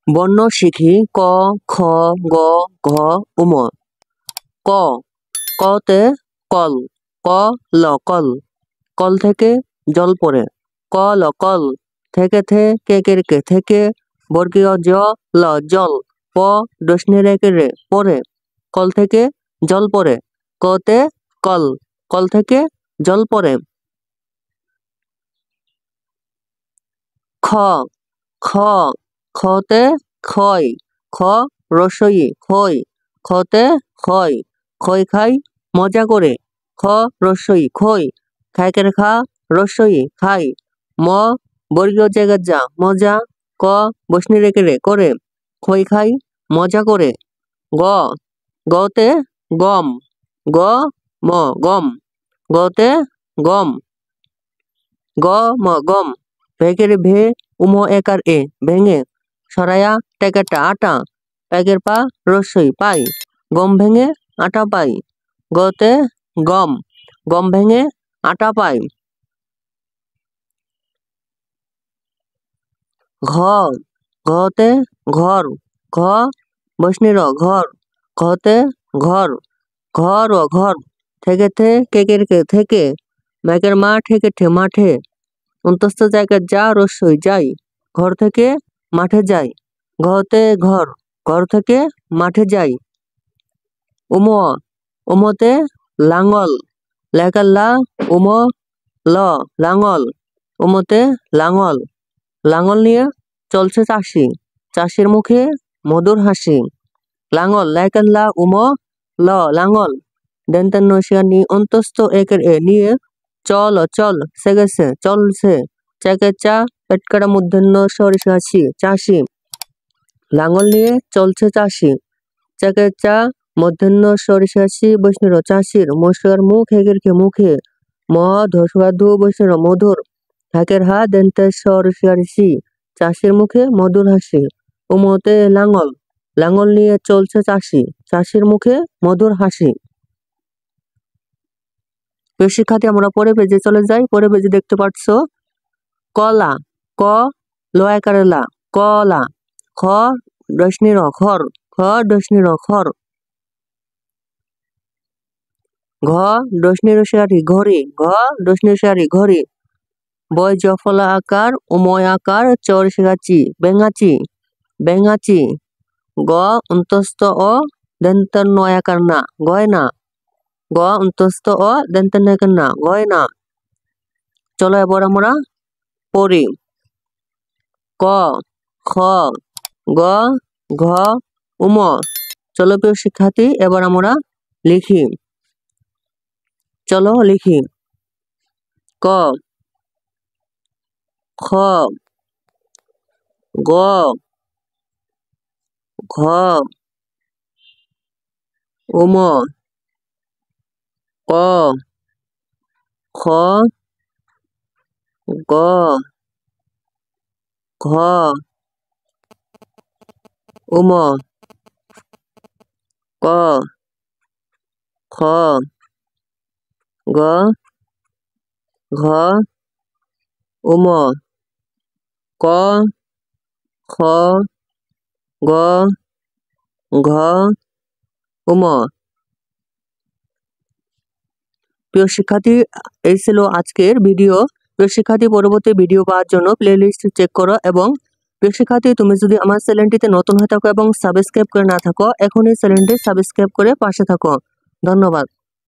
বর্ণ শিখি ক, খ, গ, ঘ, উম। ক, কতে কল, ক ল কল, কল থেকে জল পড়ে, ক ল কল, থেকে কেকের কে থেকে, বর্গীয় জ ল জল, প ডসনি রেখে রে পড়ে, কল থেকে জল পড়ে, কতে কল, কল থেকে জল পড়ে। খ, খ, খতে খয়, খ রসই খই, খতে খয়, খই খাই মজা করে, খ রসই খই, খাইকের খা রসই খাই, ম বর্গীয় জায়গা যা মজা, ক বসনি রেখে রে করে, খই খাই মজা করে। গ, গতে গম, গ ম গম, গতে গম, গ ম গম, ভেকের ভে উম একার এ ভেঙে, সরায়া টেকেরটা আটা, প্যাকের পা রসই পাই, গম ভেঙে আটা পাই, গতে গম, গম ভেঙে আটা পাই। ঘ, ঘতে ঘর, ঘ বসনির ঘর, ঘতে ঘর, ঘর ও ঘর, থেকে কেকের কে থেকে, ম্যাকের মা ঠেকে ঠে মাঠে, অন্তস্থ জায়গায় যা রসই যাই, ঘর থেকে মাঠে যাই, ঘতে ঘর, ঘর থেকে মাঠে যাই। উম, উমতে লাঙল, লেখার লা উম ল লাঙল, উমতে লাঙল, লাঙল নিয়ে চলছে চাষি, চাষির মুখে মধুর হাসি, লাঙল লেখার লা উম ল লাঙল, দেন্তের নসিয়া নি অন্তস্থ একের এ নিয়ে, চল চল সে গেছে চলছে, চেকের চা পেটকাটা মূর্ধন্য সরিষাছি চাষি, লাঙল নিয়ে চলছে চাষি, চেকের চা মধ্যাহ্ন সরিষাছি বৈষ্ণব চাষির, মশার মুখ হেগের খে মুখে, ম ধসবাধু বৈষ্ণব মধুর, হাকের হা দেন্তে সরিষাছি, চাষির মুখে মধুর হাসি, উমতে লাঙল, লাঙল নিয়ে চলছে চাষি, চাষির মুখে মধুর হাসি। প্রিয় শিক্ষার্থী, আমরা পরে পেজে চলে যাই। পরে পেজে দেখতে পাচ্ছ কলা, ক লয়াকারে লা কলা, খ ডসনি র খর, খ ডসনি র খর, ঘ ডসনি রসারি ঘড়ি, ঘ ডসনি রসারি ঘড়ি, বয় জফলা আকার উময় আকার চর শেখাচ্ছি বেঙ্গাচি, বেঙ্গাচি, গ অন্তস্থ অ দন্তর নয় আকার না গয়না, গ অন্তস্থ অ দন্তর নয় আকার না গয়না। চলো এবার আমরা পড়ি। ক, খ, গ, ঘ, উম। চলো প্রিয় শিক্ষার্থী, এবার আমরা লিখি। চলো লিখি। ক, খ, গ, ঘ, উম, ক, খ, গ, ঘ, উম, ক, খ, গ, ঘ, উম, ক, খ, গ, ঘ, উম। প্রিয় শিক্ষার্থী, এই ছিল আজকের ভিডিও। প্রিয় শিক্ষার্থী, পরবর্তী ভিডিও পাওয়ার জন্য প্লেলিস্ট চেক করো, এবং প্রিয় শিক্ষার্থী, তুমি যদি আমার চ্যানেলটিতে নতুন হয়ে থাকো এবং সাবস্ক্রাইব করে না থাকো, এখনই চ্যানেলটি সাবস্ক্রাইব করে পাশে থাকো। ধন্যবাদ।